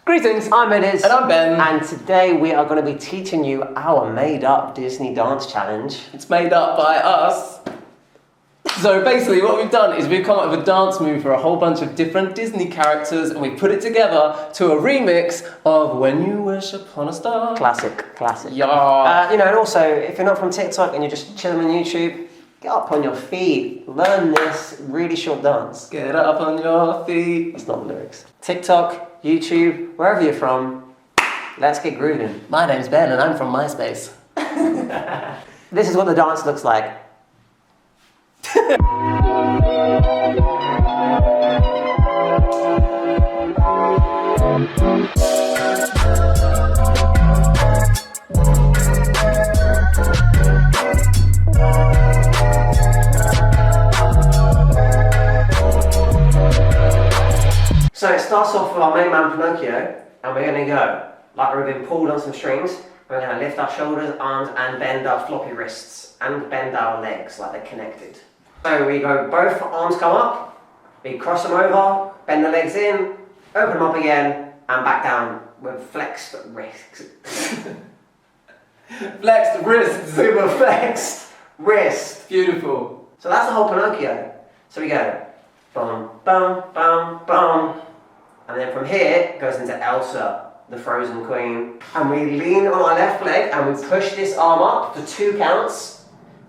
Greetings, I'm Ediz. And I'm Ben. And today we are going to be teaching you our made-up Disney dance challenge. It's made up by us. So basically what we've done is we've come up with a dance move for a whole bunch of different Disney characters and we put it together to a remix of When You Wish Upon a Star. Classic. Yeah. And also, if you're not from TikTok and you're just chilling on YouTube, get up on your feet, learn this really short dance. Get up on your feet. That's not the lyrics. TikTok, YouTube, wherever you're from, let's get grooving. My name's Ben and I'm from MySpace. This is what the dance looks like. So it starts off with our main man Pinocchio, and we're going to go like we've been pulled on some strings. We're going to lift our shoulders, arms, and bend our floppy wrists, and bend our legs like they're connected. So we go, both arms come up, we cross them over, bend the legs in, open them up again, and back down with flexed wrists. Flexed wrists. Super flexed wrist. Beautiful. So that's the whole Pinocchio. So we go, bum, bum, bum, bum. And then from here, it goes into Elsa, the Frozen Queen. And we lean on our left leg and we push this arm up for 2 counts.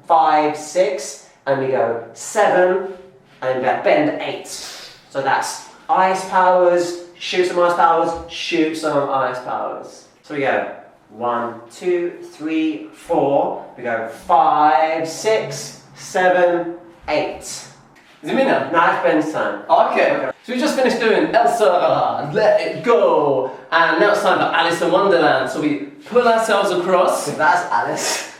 5, 6, and we go 7, and then bend 8. So that's ice powers, shoot some ice powers, shoot some ice powers. So we go 1, 2, 3, 4. We go 5, 6, 7, 8. Is it me now? Now it's Ben's turn. Okay. So we just finished doing Elsa, Let It Go, and now it's time for Alice in Wonderland. So we pull ourselves across. So that's Alice.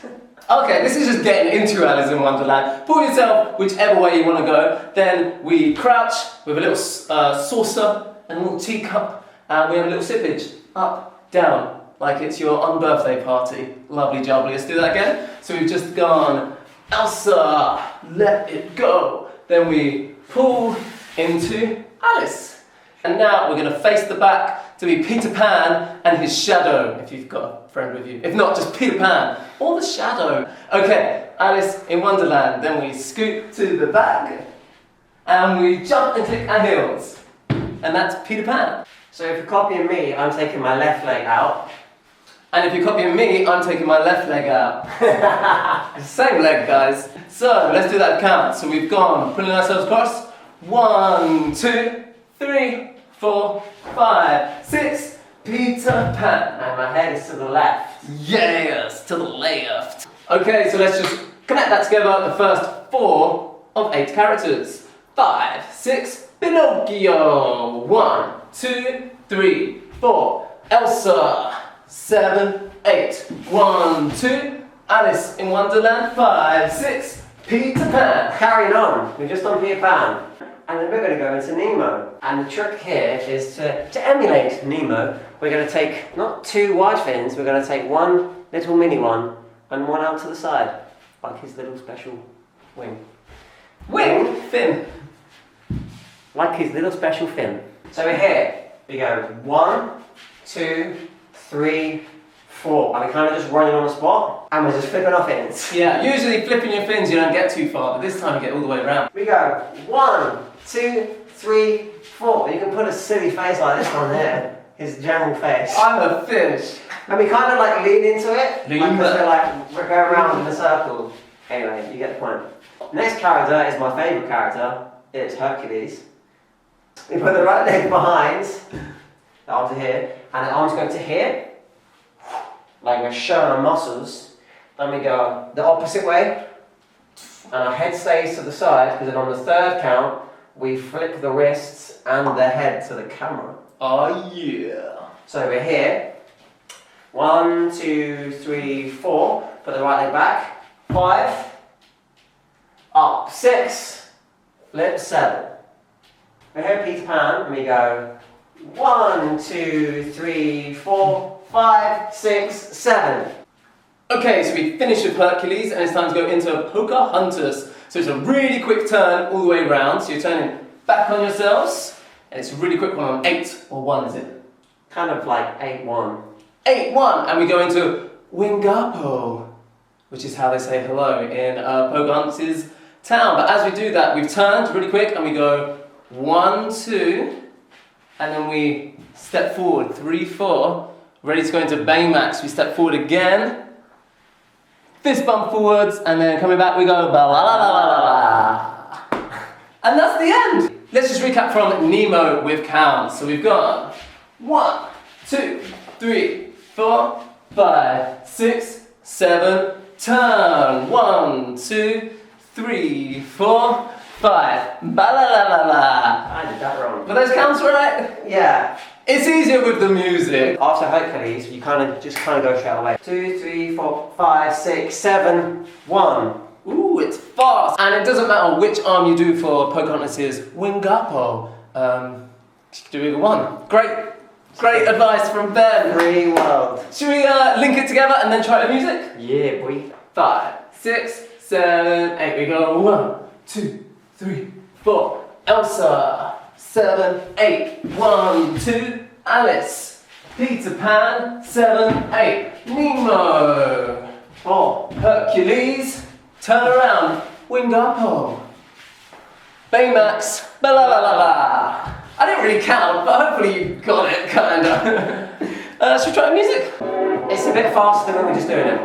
Okay, this is just getting into Alice in Wonderland. Pull yourself whichever way you want to go. Then we crouch with a little saucer and a little teacup, and we have a little sippage. Up, down, like it's your unbirthday party. Lovely jubbly. Let's do that again. So we've just gone Elsa, Let It Go. Then we pull into Alice. And now we're going to face the back to be Peter Pan and his shadow, if you've got a friend with you. If not, just Peter Pan or the shadow. Okay, Alice in Wonderland. Then we scoot to the back and we jump and click our heels. And that's Peter Pan. So if you're copying me, I'm taking my left leg out. And if you're copying me, I'm taking my left leg out. Same leg, guys. So let's do that count. So we've gone, pulling ourselves across. 1, 2, 3, 4, 5, 6. Peter Pan. And my head is to the left. Yes, to the left. Okay, so let's just connect that together. The first 4 of 8 characters. 5, 6. Pinocchio. 1, 2, 3, 4. Elsa. 7, 8. 1, 2. Alice in Wonderland. 5, 6. Peter Pan. Carrying on, we've just done Peter Pan. And then we're going to go into Nemo. And the trick here is to emulate Nemo. We're going to take not 2 wide fins, we're going to take 1 little mini one and 1 out to the side. Like his little special wing. Wing. Fin. Like his little special fin. So we're here. We go 1, 2, 3, 4. And we're kind of just running on the spot. And we're just flipping our fins. Yeah, usually flipping your fins you don't get too far, but this time you get all the way around. We go 1, 2, 3, 4. You can put a silly face like this one here. His general face. I'm a fish. And we kind of like lean into it. Lean Because we're going around in a circle. Anyway, you get the point. Next character is my favourite character. It's Hercules. We put the right leg behind. The arms are here. And the arms go to here. Like we're showing our muscles. Then we go the opposite way. And our head stays to the side. Because then on the 3rd count, we flip the wrists and the head to the camera. Oh yeah. So we're here. 1, 2, 3, 4. Put the right leg back. 5. Up. 6. Flip. 7. We're here Peter Pan and we go 1, 2, 3, 4, 5, 6, 7. Okay, so we finished with Hercules and it's time to go into Pocahontas. So it's a really quick turn all the way around. So you're turning back on yourselves and it's a really quick one on 8 or 1, is it? Kind of like 8-1. 8-1, and we go into Wingapo, which is how they say hello in Pocahontas town. But as we do that, we've turned really quick and we go 1, 2, and then we step forward 3, 4, ready to go into Baymax. We step forward again, fist bump forwards, and then coming back we go ba la la la la la. And that's the end. Let's just recap from Nemo with count. So we've got 1, 2, 3, 4, 5, 6, 7, turn. 1, 2, 3, 4, 5. Ba la la la la. I did that wrong. Were those counts right? Yeah. It's easier with the music. After Hercules, you kind of go straight away. 2, 3, 4, 5, 6, 7, 1. Ooh, it's fast. And it doesn't matter which arm you do for Pocahontas' Wingapo. Do either one. Great advice from Ben. Free world. Should we link it together and then try the music? Yeah, boy. 5, 6, 7, 8. We go 1, 2, 3, 4. Elsa. 7, 8. 1, 2. Alice. Peter Pan. 7, 8. Nemo. 4. Hercules. Turn around. Wingapo. Baymax. Ba la la la la. I didn't really count, but hopefully you got it, kinda. Should we try the music? It's a bit faster than when we're just doing it.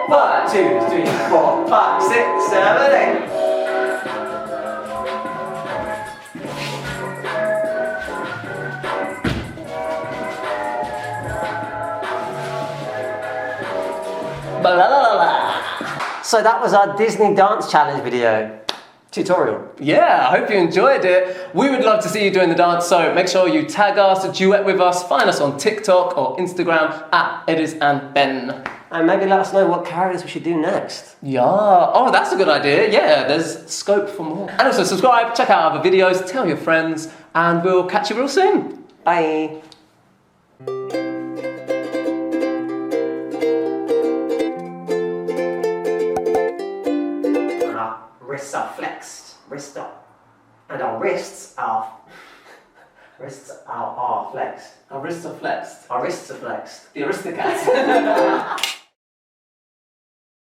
Five, 2, 3, 4, 5, 6, 7, 8. Ba la la la la. So that was our Disney Dance Challenge video. Tutorial. Yeah, I hope you enjoyed it. We would love to see you doing the dance, so make sure you tag us, duet with us, find us on TikTok or Instagram at Ediz and Ben. And maybe let us know what characters we should do next. Yeah, oh, that's a good idea. Yeah, there's scope for more. And also subscribe, check out other videos, tell your friends, and we'll catch you real soon. Bye. Wrists are flexed. Wrists are, and our wrists are flexed. Our wrists are flexed. Our wrists are flexed. The Aristocats.